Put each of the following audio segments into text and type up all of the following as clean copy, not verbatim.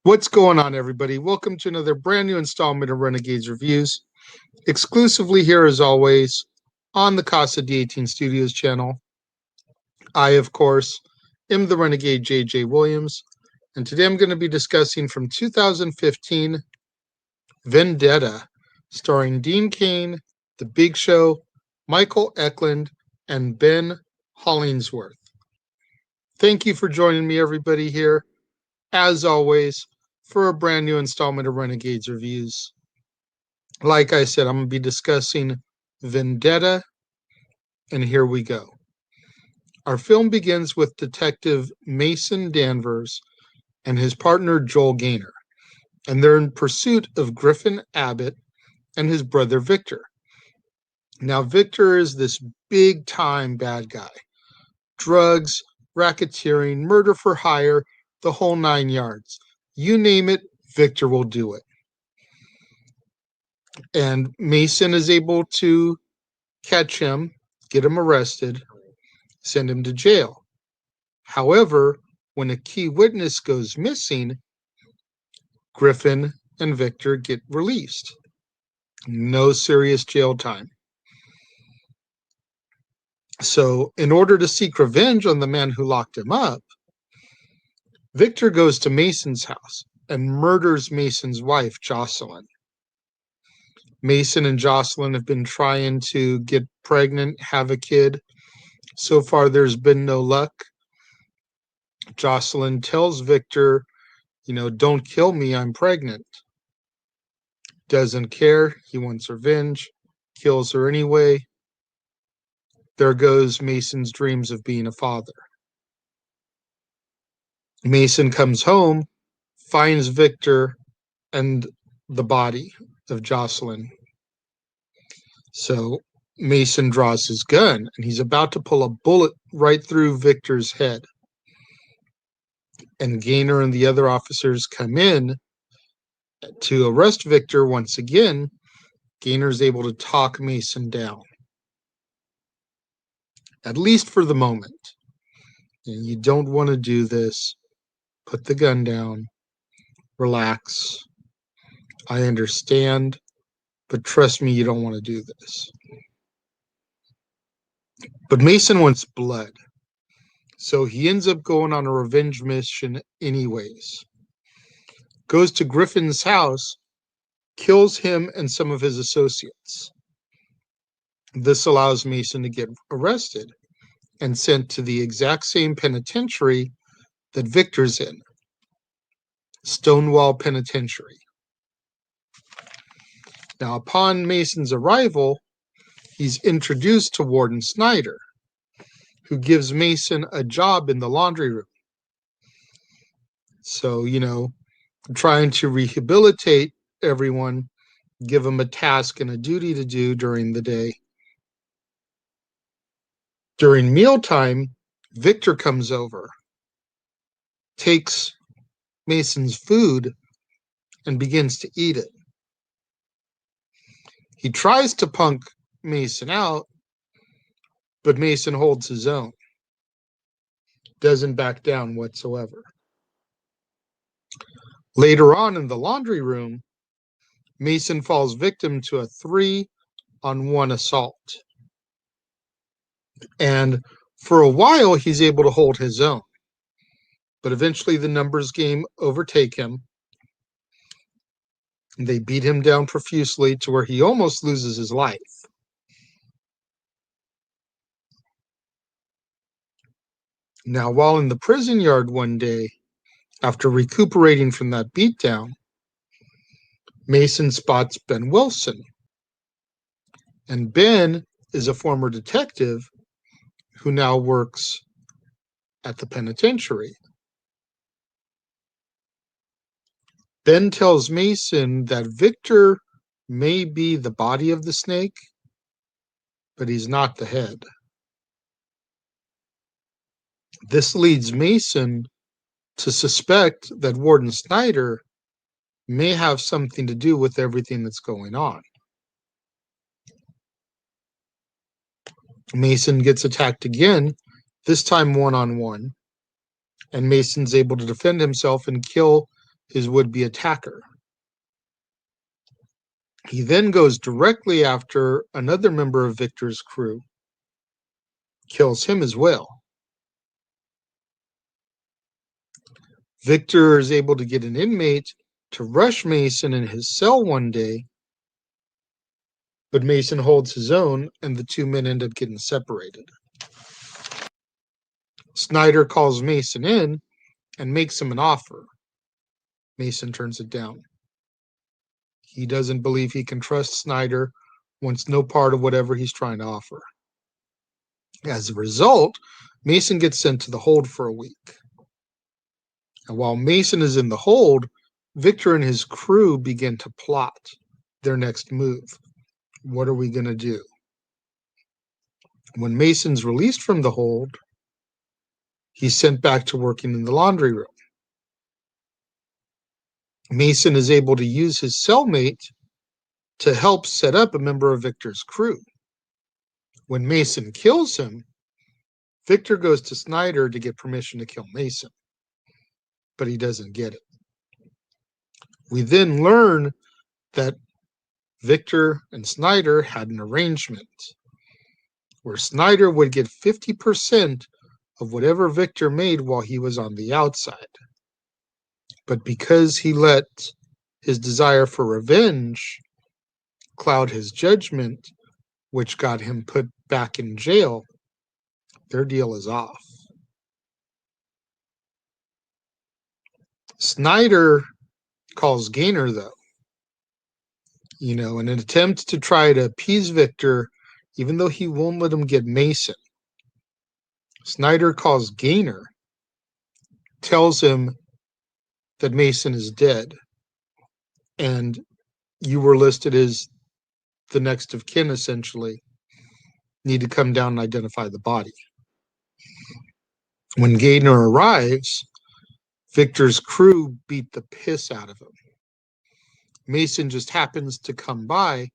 What's going on, everybody? Welcome to another brand new installment of Renegades Reviews, exclusively here as always on the Casa D18 Studios channel. I, of course, am the Renegade JJ Williams, and today I'm going to be discussing from 2015 Vendetta, starring Dean Cain, The Big Show, Michael Eklund, and Ben Hollingsworth. Thank you for joining me, everybody, here, as always, for a brand new installment of Renegades Reviews. Like I said, I'm going to be discussing Vendetta, and here we go. Our film begins with Detective Mason Danvers and his partner Joel Gaynor, and they're in pursuit of Griffin Abbott and his brother Victor. Now, Victor is this big-time bad guy. Drugs, racketeering, murder for hire, the whole 9 yards. You name it, Victor will do it. And Mason is able to catch him, get him arrested, send him to jail. However, when a key witness goes missing, Griffin and Victor get released. No serious jail time. So, in order to seek revenge on the man who locked him up, Victor goes to Mason's house and murders Mason's wife, Jocelyn. Mason and Jocelyn have been trying to get pregnant, have a kid. So far, there's been no luck. Jocelyn tells Victor, don't kill me, I'm pregnant. Doesn't care. He wants revenge. Kills her anyway. There goes Mason's dreams of being a father. Mason comes home, finds Victor and the body of Jocelyn. So Mason draws his gun and he's about to pull a bullet right through Victor's head. And Gaynor and the other officers come in to arrest Victor once again. Gaynor's able to talk Mason down, at least for the moment. You don't want to do this. Put the gun down. Relax. I understand, but trust me, you don't want to do this. But Mason wants blood, so he ends up going on a revenge mission anyways. Goes to Griffin's house, kills him and some of his associates. This allows Mason to get arrested and sent to the exact same penitentiary that Victor's in, Stonewall Penitentiary. Now, upon Mason's arrival, he's introduced to Warden Snyder, who gives Mason a job in the laundry room. So, trying to rehabilitate everyone, give them a task and a duty to do during the day. During mealtime, Victor comes over, takes Mason's food, and begins to eat it. He tries to punk Mason out, but Mason holds his own, doesn't back down whatsoever. Later on in the laundry room, Mason falls victim to a 3-on-1 assault. And for a while, he's able to hold his own. But eventually the numbers game overtake him. They beat him down profusely to where he almost loses his life. Now, while in the prison yard one day, after recuperating from that beatdown, Mason spots Ben Wilson. And Ben is a former detective who now works at the penitentiary. Ben tells Mason that Victor may be the body of the snake, but he's not the head. This leads Mason to suspect that Warden Snyder may have something to do with everything that's going on. Mason gets attacked again, this time one-on-one, and Mason's able to defend himself and kill his would-be attacker. He then goes directly after another member of Victor's crew, kills him as well. Victor is able to get an inmate to rush Mason in his cell one day, but Mason holds his own, and the two men end up getting separated. Snyder calls Mason in and makes him an offer. Mason turns it down. He doesn't believe he can trust Snyder, wants no part of whatever he's trying to offer. As a result, Mason gets sent to the hold for a week. And while Mason is in the hold, Victor and his crew begin to plot their next move. What are we going to do? When Mason's released from the hold, he's sent back to working in the laundry room. Mason is able to use his cellmate to help set up a member of Victor's crew. When Mason kills him, Victor goes to Snyder to get permission to kill Mason, but he doesn't get it. We then learn that Victor and Snyder had an arrangement where Snyder would get 50% of whatever Victor made while he was on the outside. But because he let his desire for revenge cloud his judgment, which got him put back in jail, their deal is off. Snyder calls Gaynor, though, in an attempt to try to appease Victor, even though he won't let him get Mason. Snyder calls Gaynor, tells him that Mason is dead, and you were listed as the next of kin, essentially. Need to come down and identify the body. When Gaynor arrives, Victor's crew beat the piss out of him. Mason just happens to come by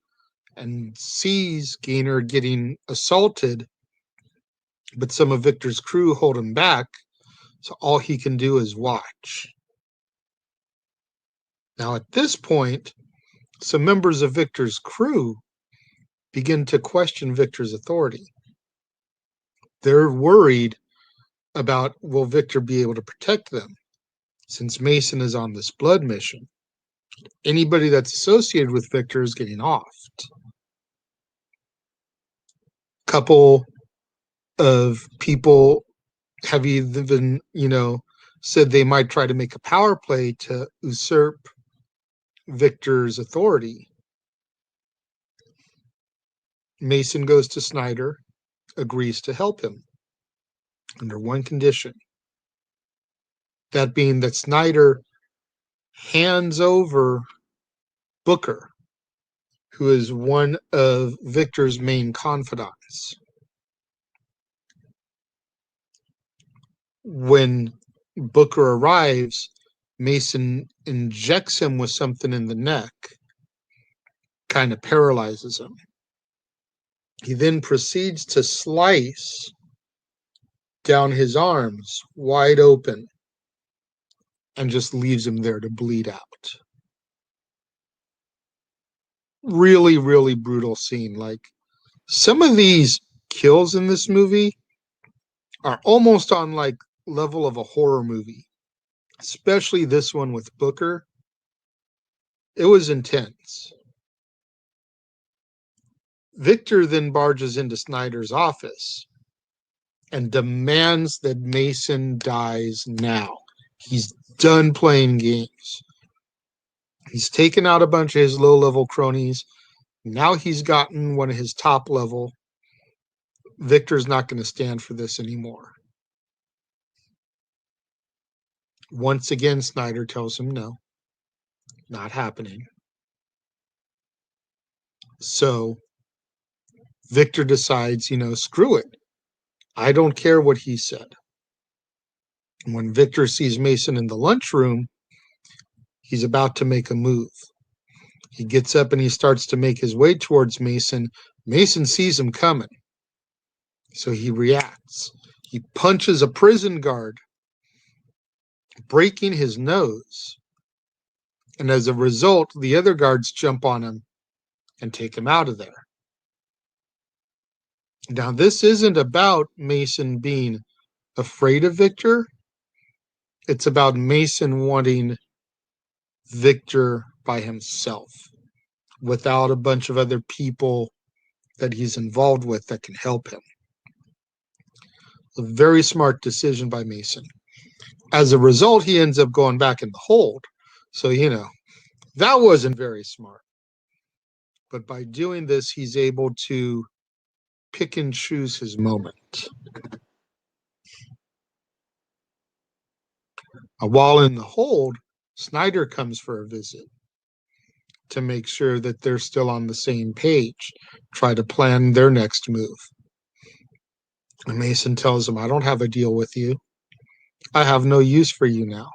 and sees Gaynor getting assaulted, but some of Victor's crew hold him back, so all he can do is watch. Now, at this point, some members of Victor's crew begin to question Victor's authority. They're worried about, will Victor be able to protect them? Since Mason is on this blood mission, anybody that's associated with Victor is getting offed. Couple of people have even, said they might try to make a power play to usurp Victor's authority. Mason goes to Snyder, agrees to help him under one condition. That being that Snyder hands over Booker, who is one of Victor's main confidants. When Booker arrives, Mason injects him with something in the neck, kind of paralyzes him. He then proceeds to slice down his arms wide open and just leaves him there to bleed out. Really, really brutal scene. Like, some of these kills in this movie are almost on like level of a horror movie, especially this one with Booker. It was intense. Victor then barges into Snyder's office and demands that Mason dies now. He's done playing games. He's taken out a bunch of his low-level cronies. Now he's gotten one of his top level. Victor's not going to stand for this anymore. Once again, Snyder tells him no, not happening. So Victor decides, screw it. I don't care what he said. When Victor sees Mason in the lunchroom, he's about to make a move. He gets up and he starts to make his way towards Mason. Mason sees him coming, so he reacts. He punches a prison guard, breaking his nose. And as a result, the other guards jump on him and take him out of there. Now, this isn't about Mason being afraid of Victor. It's about Mason wanting Victor by himself, without a bunch of other people that he's involved with that can help him. A very smart decision by Mason. As a result, he ends up going back in the hold. So, that wasn't very smart. But by doing this, he's able to pick and choose his moment. While in the hold, Snyder comes for a visit to make sure that they're still on the same page, try to plan their next move. And Mason tells him, I don't have a deal with you. I have no use for you now.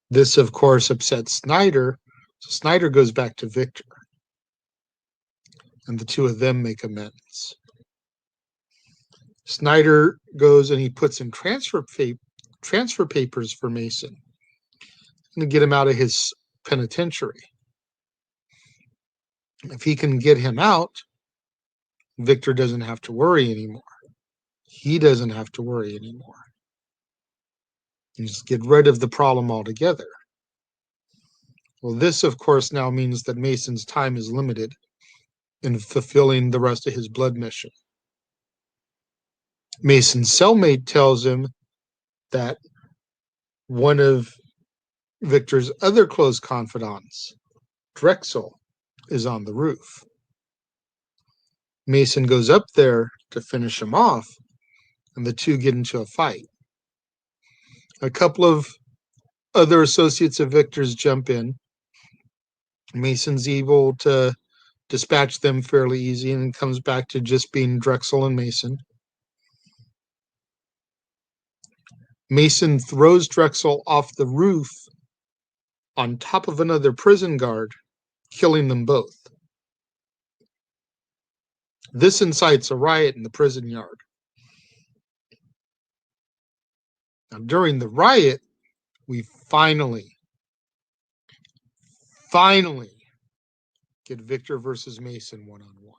This, of course, upsets Snyder. So Snyder goes back to Victor. And the two of them make amends. Snyder goes and he puts in transfer papers for Mason to get him out of his penitentiary. If he can get him out, Victor doesn't have to worry anymore. He doesn't have to worry anymore. You just get rid of the problem altogether. Well, this, of course, now means that Mason's time is limited in fulfilling the rest of his blood mission. Mason's cellmate tells him that one of Victor's other close confidants, Drexel, is on the roof. Mason goes up there to finish him off, and the two get into a fight. A couple of other associates of Victor's jump in. Mason's able to dispatch them fairly easy, and it comes back to just being Drexel and Mason. Mason throws Drexel off the roof on top of another prison guard, killing them both. This incites a riot in the prison yard. Now, during the riot, we finally get Victor versus Mason one-on-one.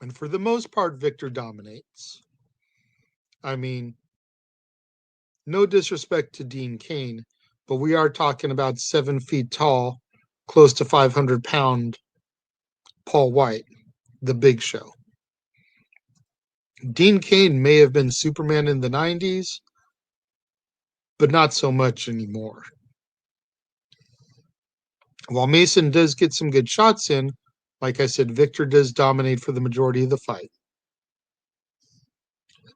And for the most part, Victor dominates. I mean, no disrespect to Dean Cain, but we are talking about 7 feet tall, close to 500-pound Paul Wight, the Big Show. Dean Cain may have been Superman in the 90s, but not so much anymore. While Mason does get some good shots in, like I said, Victor does dominate for the majority of the fight.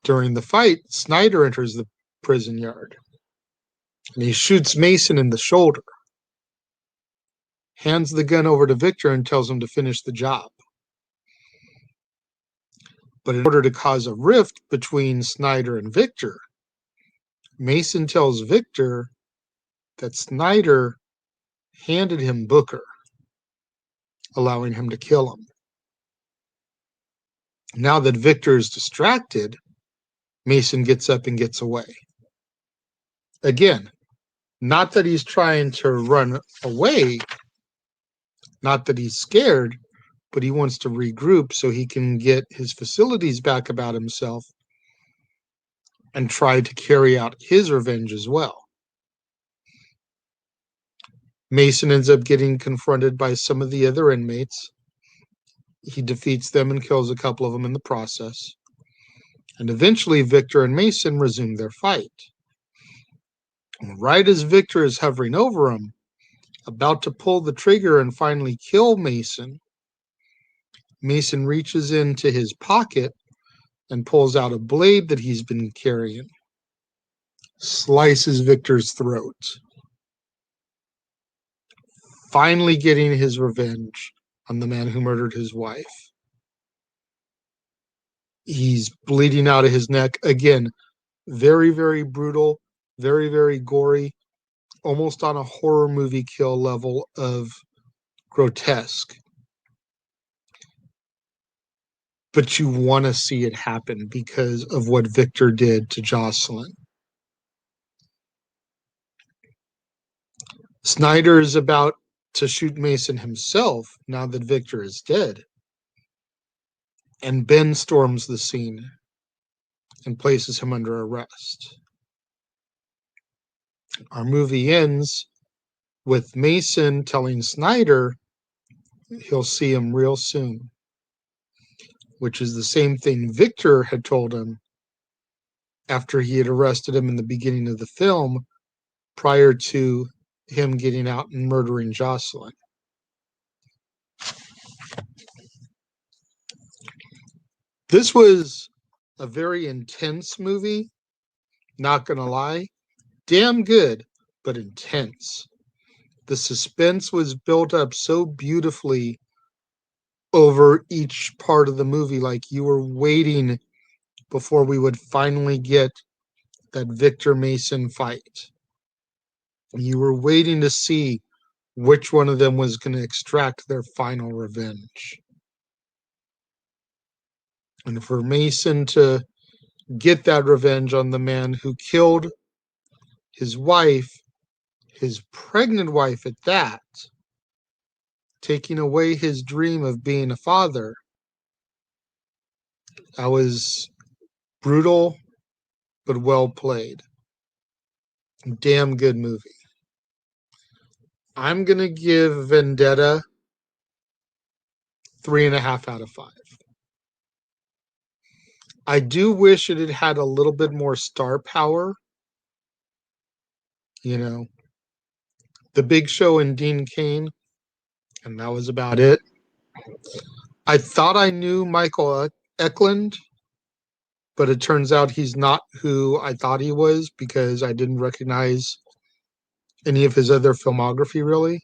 During the fight, Snyder enters the prison yard, and he shoots Mason in the shoulder, hands the gun over to Victor, and tells him to finish the job. But in order to cause a rift between Snyder and Victor, Mason tells Victor that Snyder handed him Booker, allowing him to kill him. Now that Victor is distracted, Mason gets up and gets away. Again, not that he's trying to run away, not that he's scared, but he wants to regroup so he can get his facilities back about himself and try to carry out his revenge as well. Mason ends up getting confronted by some of the other inmates. He defeats them and kills a couple of them in the process. And eventually, Victor and Mason resume their fight. And right as Victor is hovering over him, about to pull the trigger and finally kill Mason, Mason reaches into his pocket and pulls out a blade that he's been carrying, slices Victor's throat, finally getting his revenge on the man who murdered his wife. He's bleeding out of his neck. Again, very, very brutal, very, very gory, almost on a horror movie kill level of grotesque. But you want to see it happen because of what Victor did to Jocelyn. Snyder is about to shoot Mason himself now that Victor is dead. And Ben storms the scene and places him under arrest. Our movie ends with Mason telling Snyder he'll see him real soon, which is the same thing Victor had told him after he had arrested him in the beginning of the film, prior to him getting out and murdering Jocelyn. This was a very intense movie, not gonna lie. Damn good, but intense. The suspense was built up so beautifully over each part of the movie, like you were waiting before we would finally get that Victor Mason fight. You were waiting to see which one of them was going to extract their final revenge. And for Mason to get that revenge on the man who killed his wife, his pregnant wife at that, taking away his dream of being a father, that was brutal, but well played. Damn good movie. I'm going to give Vendetta 3.5 out of 5. I do wish it had had a little bit more star power. You know, The Big Show and Dean Cain, and that was about it. I thought I knew Michael Eklund, but it turns out he's not who I thought he was because I didn't recognize any of his other filmography, really.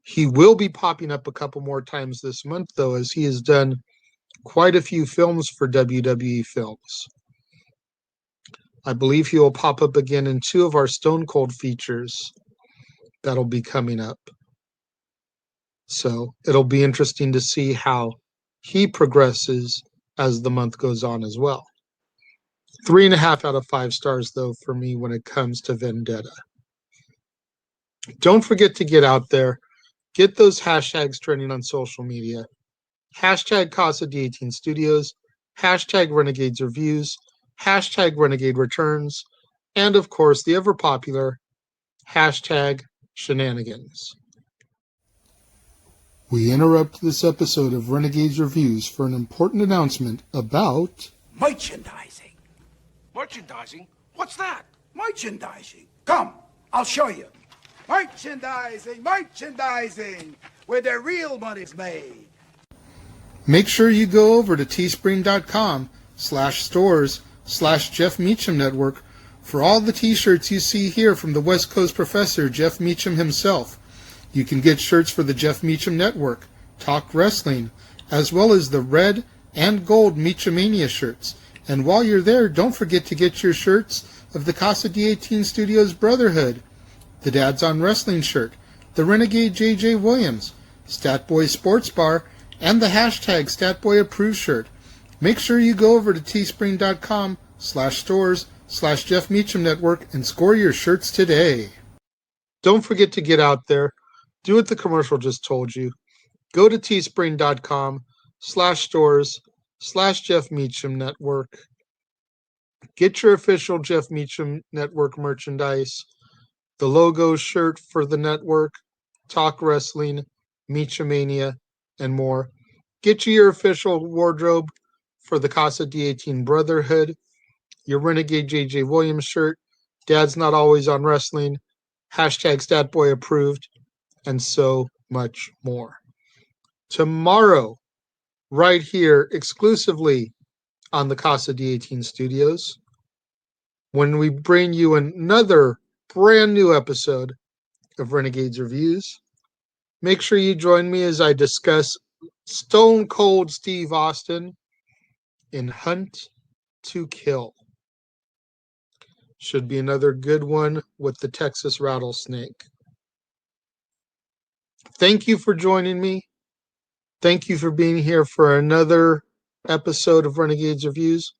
He will be popping up a couple more times this month, though, as he has done quite a few films for WWE Films. I believe he will pop up again in 2 of our Stone Cold features that'll be coming up. So it'll be interesting to see how he progresses as the month goes on as well. 3.5 out of 5 stars, though, for me when it comes to Vendetta. Don't forget to get out there. Get those hashtags trending on social media. Hashtag Casa D18 Studios. Hashtag Renegades Reviews. Hashtag Renegade Returns. And, of course, the ever-popular hashtag Shenanigans. We interrupt this episode of Renegades Reviews for an important announcement about merchandising. Merchandising? What's that? Merchandising. Come, I'll show you. Merchandising, where the real money's made. Make sure you go over to teespring.com/stores/Jeff Meacham Network for all the t-shirts you see here from the West Coast professor, Jeff Meacham himself. You can get shirts for the Jeff Meacham Network, Talk Wrestling, as well as the red and gold Meachamania shirts. And while you're there, don't forget to get your shirts of the Casa D18 Studios Brotherhood, the Dads on Wrestling shirt, the Renegade JJ Williams, Statboy Sports Bar, and the hashtag StatBoyApproved shirt. Make sure you go over to teespring.com/stores/Jeff Meacham Network and score your shirts today. Don't forget to get out there. Do what the commercial just told you. Go to teespring.com/stores/Jeff Meacham Network. Get your official Jeff Meacham Network merchandise, the logo shirt for the network, Talk Wrestling, Meachamania, and more. Get you your official wardrobe for the Casa D18 Brotherhood, your Renegade JJ Williams shirt, Dad's Not Always on Wrestling, hashtag StatBoyApproved, and so much more. Tomorrow, right here, exclusively on the Casa D18 Studios, when we bring you another brand new episode of Renegades Reviews. Make sure you join me as I discuss Stone Cold Steve Austin in Hunt to Kill. Should be another good one with the Texas Rattlesnake. Thank you for joining me. Thank you for being here for another episode of Renegades Reviews.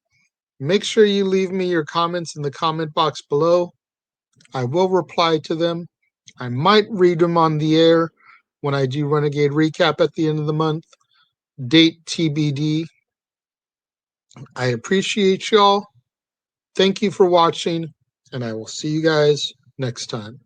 Make sure you leave me your comments in the comment box below. I will reply to them. I might read them on the air when I do Renegade Recap at the end of the month. Date TBD. I appreciate y'all. Thank you for watching, and I will see you guys next time.